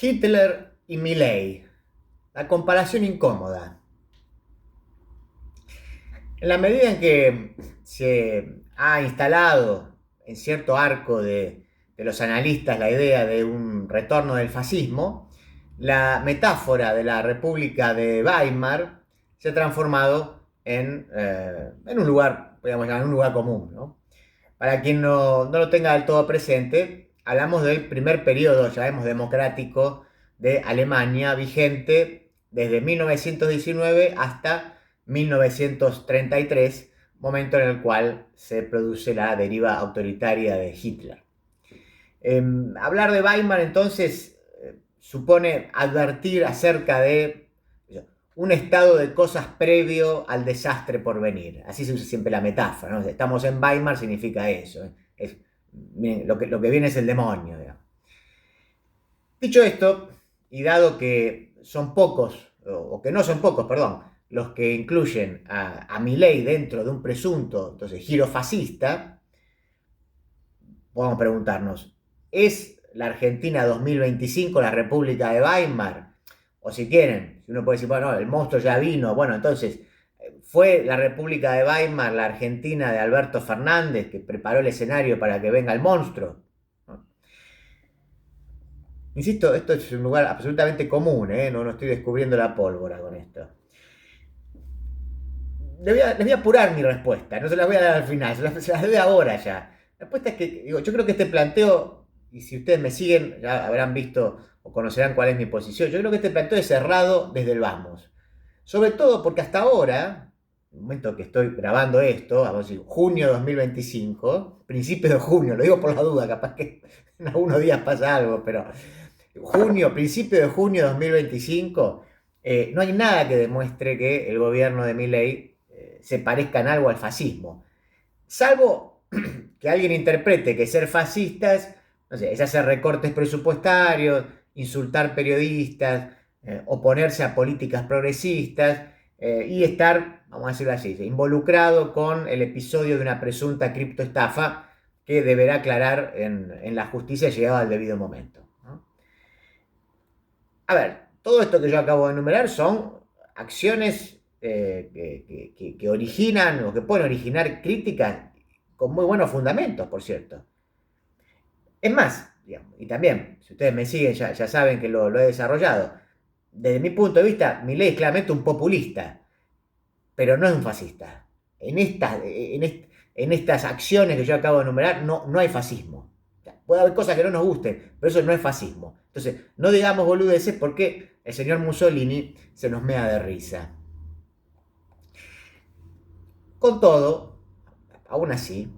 Hitler y Milei, la comparación incómoda. En la medida en que se ha instalado en cierto arco de los analistas la idea de un retorno del fascismo, la metáfora de la República de Weimar se ha transformado en un lugar, podríamos llamar, un lugar común, ¿no? Para quien no lo tenga del todo presente, hablamos del primer periodo, llamemos democrático, de Alemania, vigente desde 1919 hasta 1933, momento en el cual se produce la deriva autoritaria de Hitler. Hablar de Weimar entonces supone advertir acerca de un estado de cosas previo al desastre por venir. Así se usa siempre la metáfora, ¿no? Estamos en Weimar significa eso. Miren, lo que viene es el demonio, digamos. Dicho esto, y dado que son pocos, o que no son pocos, perdón, los que incluyen a Milei dentro de un presunto entonces, giro fascista, podemos preguntarnos, ¿es la Argentina 2025 la República de Weimar? O si quieren, si uno puede decir, bueno, el monstruo ya vino, bueno, entonces, ¿fue la República de Weimar la Argentina de Alberto Fernández que preparó el escenario para que venga el monstruo? ¿No? Insisto, esto es un lugar absolutamente común, ¿eh? No estoy descubriendo la pólvora con esto. Les voy a apurar mi respuesta, no se las voy a dar al final, se las doy ahora ya. La respuesta es que, digo, yo creo que este planteo, y si ustedes me siguen, ya habrán visto o conocerán cuál es mi posición, yo creo que este planteo es cerrado desde el vamos. Sobre todo porque hasta ahora, en el momento que estoy grabando esto, vamos a decir, junio de 2025, principio de junio, lo digo por la duda, capaz que en algunos días pasa algo, pero principio de junio de 2025, no hay nada que demuestre que el gobierno de Milei se parezca en algo al fascismo. Salvo que alguien interprete que ser fascistas, no sé, es hacer recortes presupuestarios, insultar periodistas, oponerse a políticas progresistas y estar, vamos a decirlo así, involucrado con el episodio de una presunta criptoestafa que deberá aclarar en la justicia llegado al debido momento, ¿no? A ver, todo esto que yo acabo de enumerar son acciones que originan o que pueden originar críticas con muy buenos fundamentos, por cierto. Es más, digamos, y también, si ustedes me siguen, ya saben que lo he desarrollado. Desde mi punto de vista, Milei es claramente un populista, pero no es un fascista. En estas acciones que yo acabo de enumerar, no hay fascismo. O sea, puede haber cosas que no nos gusten, pero eso no es fascismo. Entonces, no digamos boludeces porque el señor Mussolini se nos mea de risa. Con todo, aún así,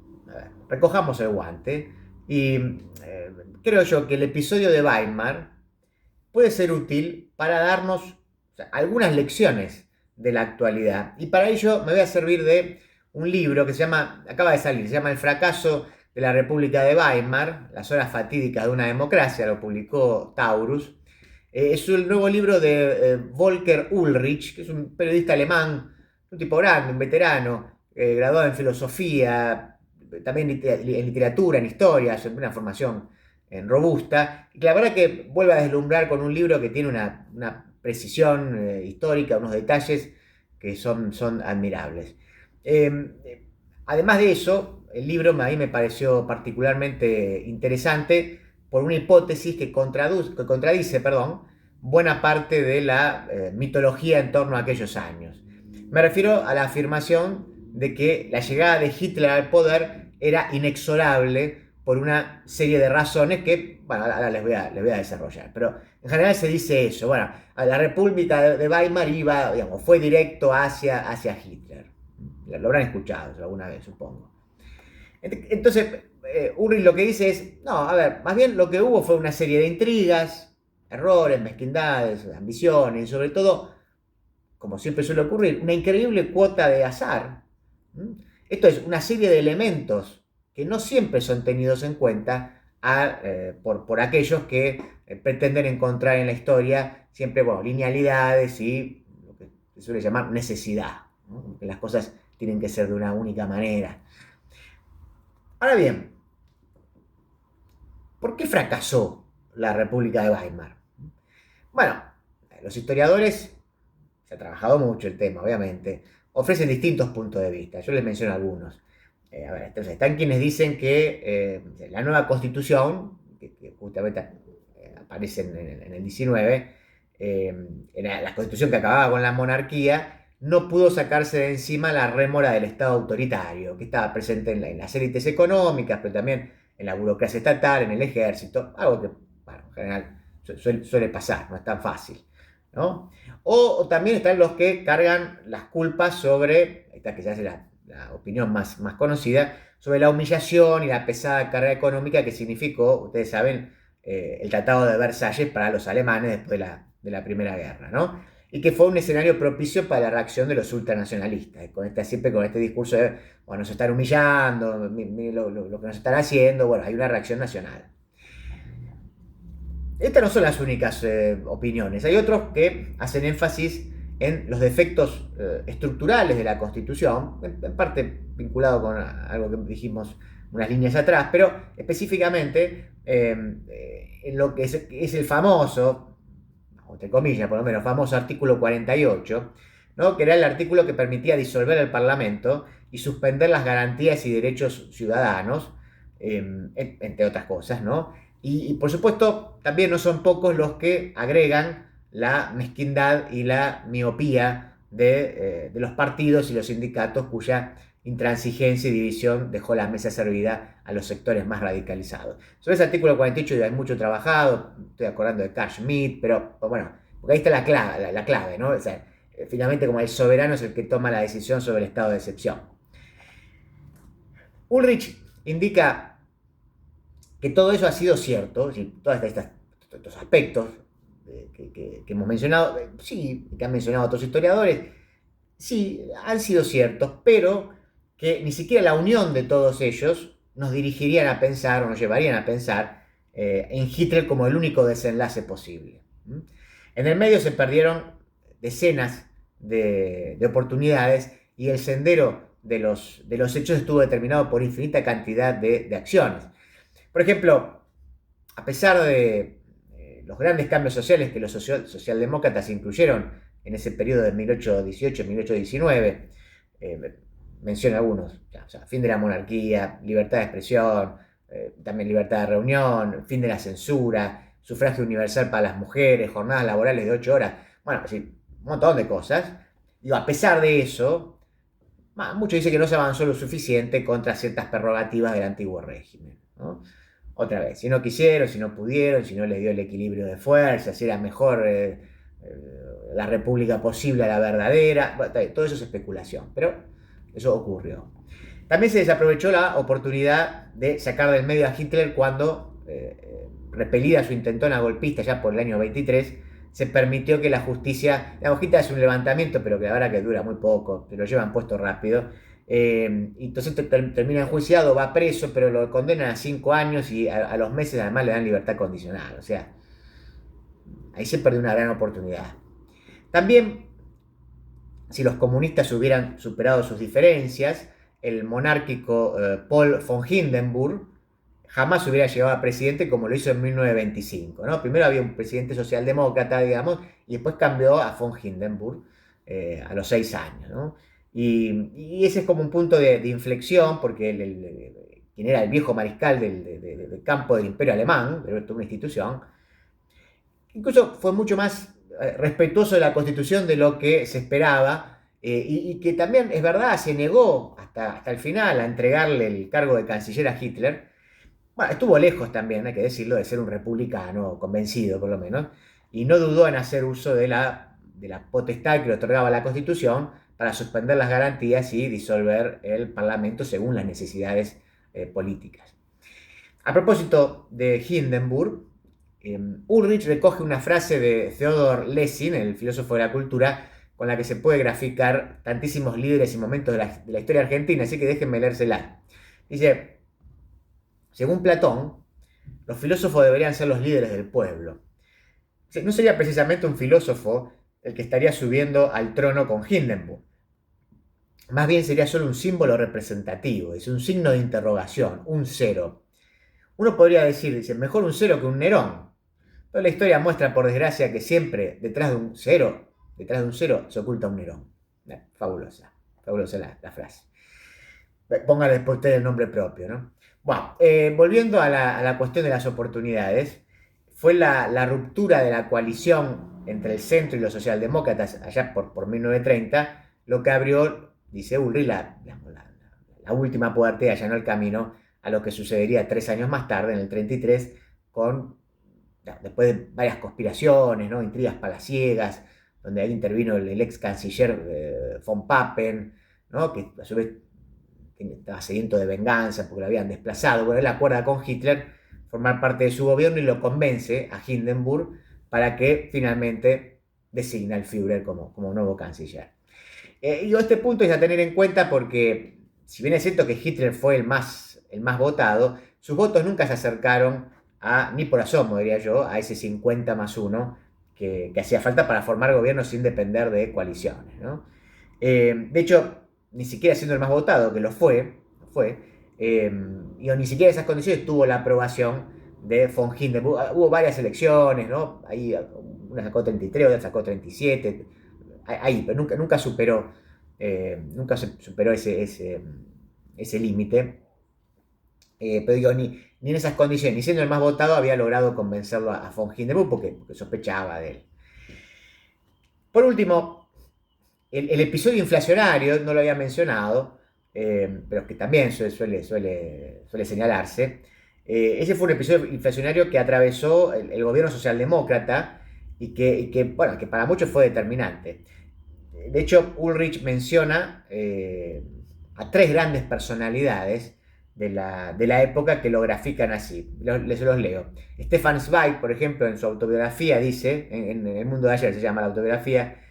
recojamos el guante y creo yo que el episodio de Weimar puede ser útil para darnos, o sea, algunas lecciones de la actualidad. Y para ello me voy a servir de un libro que acaba de salir, se llama El fracaso de la República de Weimar, las horas fatídicas de una democracia, lo publicó Taurus. Es el nuevo libro de Volker Ulrich, que es un periodista alemán, un tipo grande, un veterano, graduado en filosofía, también en literatura, en historia, una formación robusta, y que la verdad que vuelve a deslumbrar con un libro que tiene una precisión histórica, unos detalles que son admirables. Además de eso, el libro a mí me pareció particularmente interesante por una hipótesis que contradice, buena parte de la mitología en torno a aquellos años. Me refiero a la afirmación de que la llegada de Hitler al poder era inexorable por una serie de razones que, bueno, ahora les voy a desarrollar. Pero en general se dice eso. Bueno, la República de Weimar iba, digamos, fue directo hacia Hitler. Lo habrán escuchado alguna vez, supongo. Entonces, Ulrich lo que dice es, no, a ver, más bien lo que hubo fue una serie de intrigas, errores, mezquindades, ambiciones, y sobre todo, como siempre suele ocurrir, una increíble cuota de azar. Esto es una serie de elementos que no siempre son tenidos en cuenta por aquellos que pretenden encontrar en la historia siempre, bueno, linealidades y lo que se suele llamar necesidad, ¿no? Que las cosas tienen que ser de una única manera. Ahora bien, ¿por qué fracasó la República de Weimar? Bueno, los historiadores, se ha trabajado mucho el tema, obviamente, ofrecen distintos puntos de vista. Yo les menciono algunos. A ver, entonces, están quienes dicen que la nueva constitución, que justamente aparece en el 19, en la constitución que acababa con la monarquía, no pudo sacarse de encima la rémora del Estado autoritario, que estaba presente en las élites económicas, pero también en la burocracia estatal, en el ejército, algo que, bueno, en general suele pasar, no es tan fácil, ¿no? O también están los que cargan las culpas sobre, esta que ya es la opinión más conocida, sobre la humillación y la pesada carga económica que significó, ustedes saben, el Tratado de Versalles para los alemanes después de la Primera Guerra, ¿no? Y que fue un escenario propicio para la reacción de los ultranacionalistas, siempre con este discurso de, bueno, nos están humillando, lo que nos están haciendo, bueno, hay una reacción nacional. Estas no son las únicas opiniones. Hay otros que hacen énfasis en los defectos estructurales de la Constitución, en parte vinculado con algo que dijimos unas líneas atrás, pero específicamente en lo que es el famoso, entre comillas por lo menos, famoso artículo 48, ¿no? Que era el artículo que permitía disolver el Parlamento y suspender las garantías y derechos ciudadanos, entre otras cosas, ¿no? Y por supuesto, también no son pocos los que agregan la mezquindad y la miopía de los partidos y los sindicatos cuya intransigencia y división dejó la mesa servida a los sectores más radicalizados. Sobre ese artículo 48 hay mucho trabajado, estoy acordando de Carl Schmitt, pero bueno, porque ahí está la clave, ¿no? O sea, finalmente como el soberano es el que toma la decisión sobre el estado de excepción. Ulrich indica que todo eso ha sido cierto, todos estos aspectos que hemos mencionado, sí, que han mencionado otros historiadores, sí, han sido ciertos, pero que ni siquiera la unión de todos ellos nos dirigirían a pensar o nos llevarían a pensar en Hitler como el único desenlace posible. En el medio se perdieron decenas de oportunidades y el sendero de los hechos estuvo determinado por infinita cantidad de acciones. Por ejemplo, a pesar de los grandes cambios sociales que los socialdemócratas incluyeron en ese periodo de 1818-1819, menciono algunos, o sea, fin de la monarquía, libertad de expresión, también libertad de reunión, fin de la censura, sufragio universal para las mujeres, jornadas laborales de 8 horas, bueno, así, un montón de cosas. Digo, a pesar de eso, muchos dicen que no se avanzó lo suficiente contra ciertas prerrogativas del antiguo régimen, ¿no? Otra vez, si no quisieron, si no pudieron, si no les dio el equilibrio de fuerzas, si era mejor la república posible a la verdadera, bueno, todo eso es especulación, pero eso ocurrió. También se desaprovechó la oportunidad de sacar del medio a Hitler cuando, repelida su intentona golpista ya por el año 23, se permitió que la justicia, la hojita es un levantamiento, pero que la verdad que dura muy poco, te lo llevan puesto rápido, entonces termina enjuiciado, va preso, pero lo condenan a 5 años y a los meses además le dan libertad condicional. O sea, ahí se perdió una gran oportunidad. También, si los comunistas hubieran superado sus diferencias, el monárquico Paul von Hindenburg jamás hubiera llegado a presidente como lo hizo en 1925, ¿no? Primero había un presidente socialdemócrata, digamos, y después cambió a von Hindenburg a los 6 años, ¿no? Y ese es como un punto de inflexión, porque quien era el viejo mariscal del campo del Imperio Alemán, de una institución, incluso fue mucho más respetuoso de la Constitución de lo que se esperaba, y que también, es verdad, se negó hasta el final a entregarle el cargo de canciller a Hitler. Bueno, estuvo lejos también, hay que decirlo, de ser un republicano convencido, por lo menos, y no dudó en hacer uso de la potestad que le otorgaba la Constitución para suspender las garantías y disolver el Parlamento según las necesidades políticas. A propósito de Hindenburg, Ulrich recoge una frase de Theodor Lessing, el filósofo de la cultura, con la que se puede graficar tantísimos líderes y momentos de la historia argentina, así que déjenme leérsela. Dice: según Platón, los filósofos deberían ser los líderes del pueblo. No sería precisamente un filósofo el que estaría subiendo al trono con Hindenburg. Más bien sería solo un símbolo representativo, es un signo de interrogación, un cero. Uno podría decir, dice, mejor un cero que un Nerón. Toda la historia muestra, por desgracia, que siempre detrás de un cero, se oculta un Nerón. Fabulosa, fabulosa la frase. Póngale después usted el nombre propio, ¿no? Bueno, volviendo a la cuestión de las oportunidades, fue la ruptura de la coalición entre el centro y los socialdemócratas allá por 1930 lo que abrió, dice Ulrich, la última puerta y allanó el camino a lo que sucedería 3 años más tarde, en el 33, después de varias conspiraciones, ¿no? Intrigas palaciegas, donde ahí intervino el ex canciller von Papen, ¿no? Que a su vez estaba sediento de venganza porque lo habían desplazado. Bueno, él acuerda con Hitler formar parte de su gobierno y lo convence a Hindenburg para que finalmente designa al Führer como nuevo canciller. Y este punto es a tener en cuenta porque, si bien es cierto que Hitler fue el más votado, sus votos nunca se acercaron ni por asomo, diría yo, a ese 50+1 que hacía falta para formar gobierno sin depender de coaliciones, ¿no? De hecho, ni siquiera siendo el más votado, que lo fue, y ni siquiera en esas condiciones tuvo la aprobación de von Hindenburg. Hubo varias elecciones, ¿no? Ahí una sacó 33, otra sacó 37, ahí, pero nunca superó, ese límite. Pero digo, ni en esas condiciones, ni siendo el más votado, había logrado convencerlo a von Hindenburg porque sospechaba de él. Por último, el episodio inflacionario, no lo había mencionado, pero que también suele señalarse. Ese fue un episodio inflacionario que atravesó el gobierno socialdemócrata y que para muchos fue determinante. De hecho, Ulrich menciona a 3 grandes personalidades de la época que lo grafican así. Les los leo. Stefan Zweig, por ejemplo, en su autobiografía dice, en El mundo de ayer se llama la autobiografía,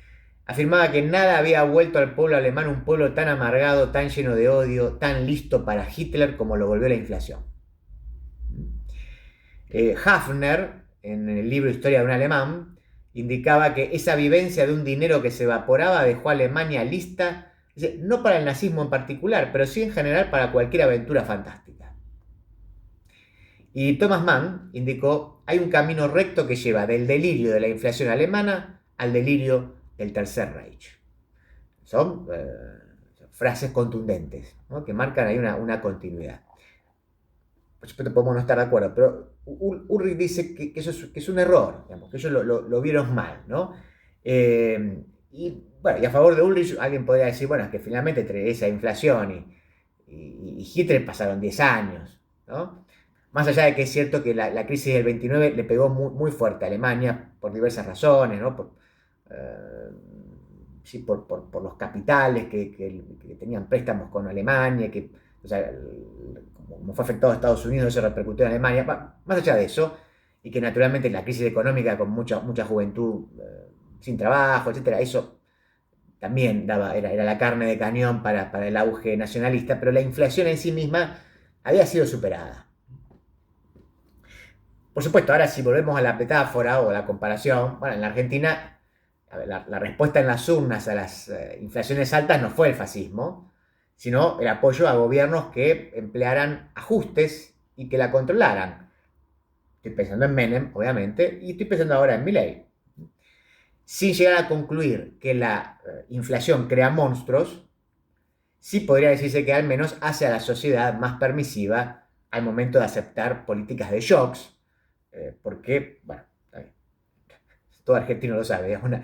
afirmaba que nada había vuelto al pueblo alemán un pueblo tan amargado, tan lleno de odio, tan listo para Hitler como lo volvió la inflación. Hafner, en el libro Historia de un alemán, indicaba que esa vivencia de un dinero que se evaporaba dejó a Alemania lista, no para el nazismo en particular, pero sí en general para cualquier aventura fantástica. Y Thomas Mann indicó, hay un camino recto que lleva del delirio de la inflación alemana al delirio del Tercer Reich. Son frases contundentes, ¿no? Que marcan ahí una continuidad. Por supuesto podemos no estar de acuerdo, pero Ulrich dice que eso es un error, digamos, que ellos lo vieron mal, ¿no? Y a favor de Ulrich alguien podría decir, bueno, es que finalmente entre esa inflación y Hitler pasaron 10 años, ¿no? Más allá de que es cierto que la crisis del 29 le pegó muy, muy fuerte a Alemania por diversas razones, ¿no? Por los capitales que tenían préstamos con Alemania, o sea, como fue afectado a Estados Unidos, eso repercutió en Alemania. Más allá de eso, y que naturalmente la crisis económica con mucha juventud sin trabajo, etcétera, eso también era la carne de cañón para el auge nacionalista, pero la inflación en sí misma había sido superada. Por supuesto, ahora si volvemos a la metáfora o a la comparación, bueno, en la Argentina la respuesta en las urnas a las inflaciones altas no fue el fascismo, sino el apoyo a gobiernos que emplearan ajustes y que la controlaran. Estoy pensando en Menem, obviamente, y estoy pensando ahora en Milei. Sin llegar a concluir que la inflación crea monstruos, sí podría decirse que al menos hace a la sociedad más permisiva al momento de aceptar políticas de shocks, porque, bueno, todo argentino lo sabe, no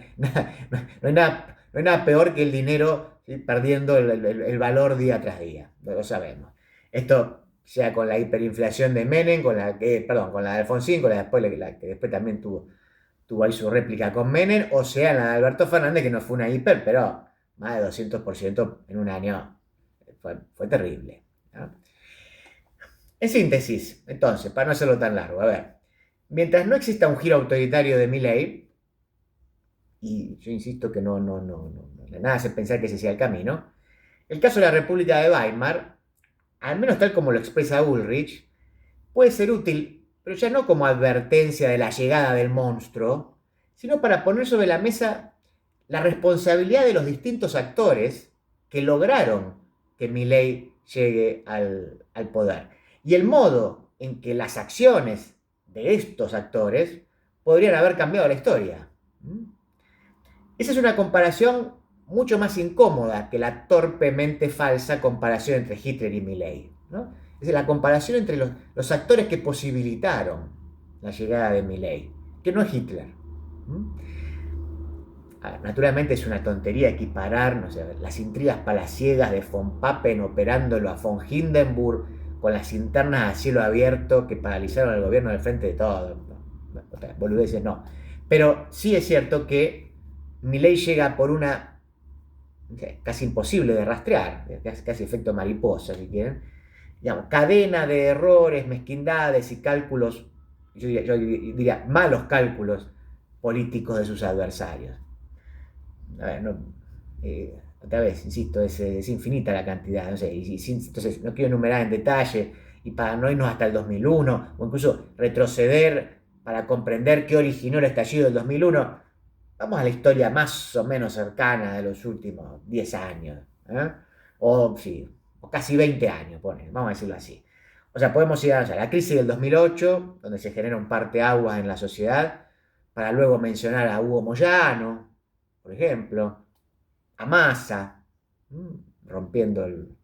hay nada peor que el dinero, ¿sí?, perdiendo el valor día tras día, lo sabemos. Esto sea con la hiperinflación de Menem, con la de Alfonsín, con la que después también tuvo ahí su réplica con Menem, o sea la de Alberto Fernández, que no fue una hiper, pero más de 200% en un año. Fue terrible, ¿no? En síntesis, entonces, para no hacerlo tan largo, a ver, mientras no exista un giro autoritario de Milei, y yo insisto que nada hace pensar que ese sea el camino, el caso de la República de Weimar, al menos tal como lo expresa Ulrich, puede ser útil, pero ya no como advertencia de la llegada del monstruo, sino para poner sobre la mesa la responsabilidad de los distintos actores que lograron que Milei llegue al poder. Y el modo en que las acciones de estos actores podrían haber cambiado la historia. Esa es una comparación mucho más incómoda que la torpemente falsa comparación entre Hitler y Milei, ¿no? Es decir, la comparación entre los actores que posibilitaron la llegada de Milei, que no es Hitler. Naturalmente es una tontería equiparar, no sé, las intrigas palaciegas de von Papen operándolo a von Hindenburg con las internas a cielo abierto que paralizaron al gobierno del Frente de Todos. Boludeces no. Pero sí es cierto que Milei llega por una casi imposible de rastrear, casi efecto mariposa, si quieren, digamos, cadena de errores, mezquindades y cálculos, yo diría malos cálculos políticos de sus adversarios. A ver, no, otra vez, insisto, es infinita la cantidad, no sé, entonces no quiero enumerar en detalle, y para no irnos hasta el 2001, o incluso retroceder para comprender qué originó el estallido del 2001, vamos a la historia más o menos cercana de los últimos 10 años, ¿eh? O, sí, o casi 20 años, vamos a decirlo así. O sea, podemos ir a la crisis del 2008, donde se genera un parteaguas en la sociedad, para luego mencionar a Hugo Moyano, por ejemplo, a Massa, rompiendo el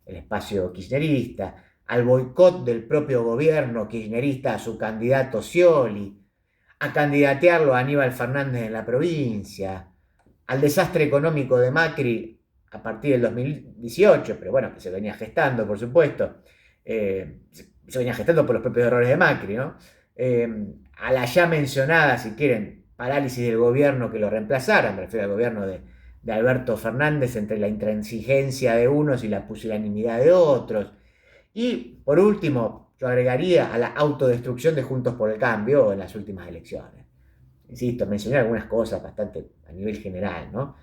espacio kirchnerista, al boicot del propio gobierno kirchnerista a su candidato Scioli, a candidatearlo a Aníbal Fernández en la provincia, al desastre económico de Macri a partir del 2018, pero bueno, que se venía gestando, por supuesto, se venía gestando por los propios errores de Macri, ¿no? A la ya mencionada, si quieren, parálisis del gobierno que lo reemplazara, me refiero al gobierno de Alberto Fernández, entre la intransigencia de unos y la pusilanimidad de otros. Y por último, yo agregaría a la autodestrucción de Juntos por el Cambio en las últimas elecciones. Insisto, mencioné algunas cosas bastante a nivel general, ¿no?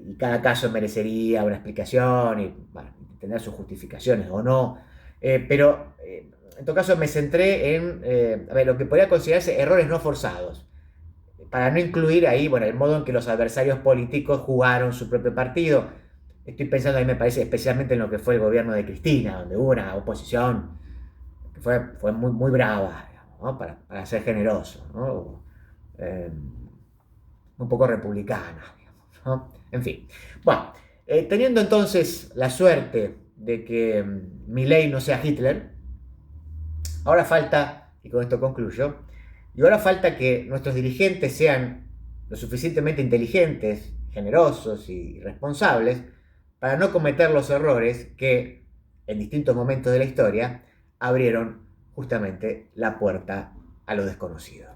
Y cada caso merecería una explicación y bueno, tener sus justificaciones o no. Pero en todo caso me centré en a ver, lo que podría considerarse errores no forzados, para no incluir ahí, bueno, el modo en que los adversarios políticos jugaron su propio partido. Estoy pensando ahí, me parece, especialmente en lo que fue el gobierno de Cristina, donde hubo una oposición que fue muy, muy brava, digamos, ¿no? Para ser generoso, ¿no? Eh, un poco republicana, digamos, ¿no? En fin. Bueno, teniendo entonces la suerte de que Milei no sea Hitler, ahora falta, y con esto concluyo, y ahora falta que nuestros dirigentes sean lo suficientemente inteligentes, generosos y responsables para no cometer los errores que en distintos momentos de la historia abrieron justamente la puerta a lo desconocido.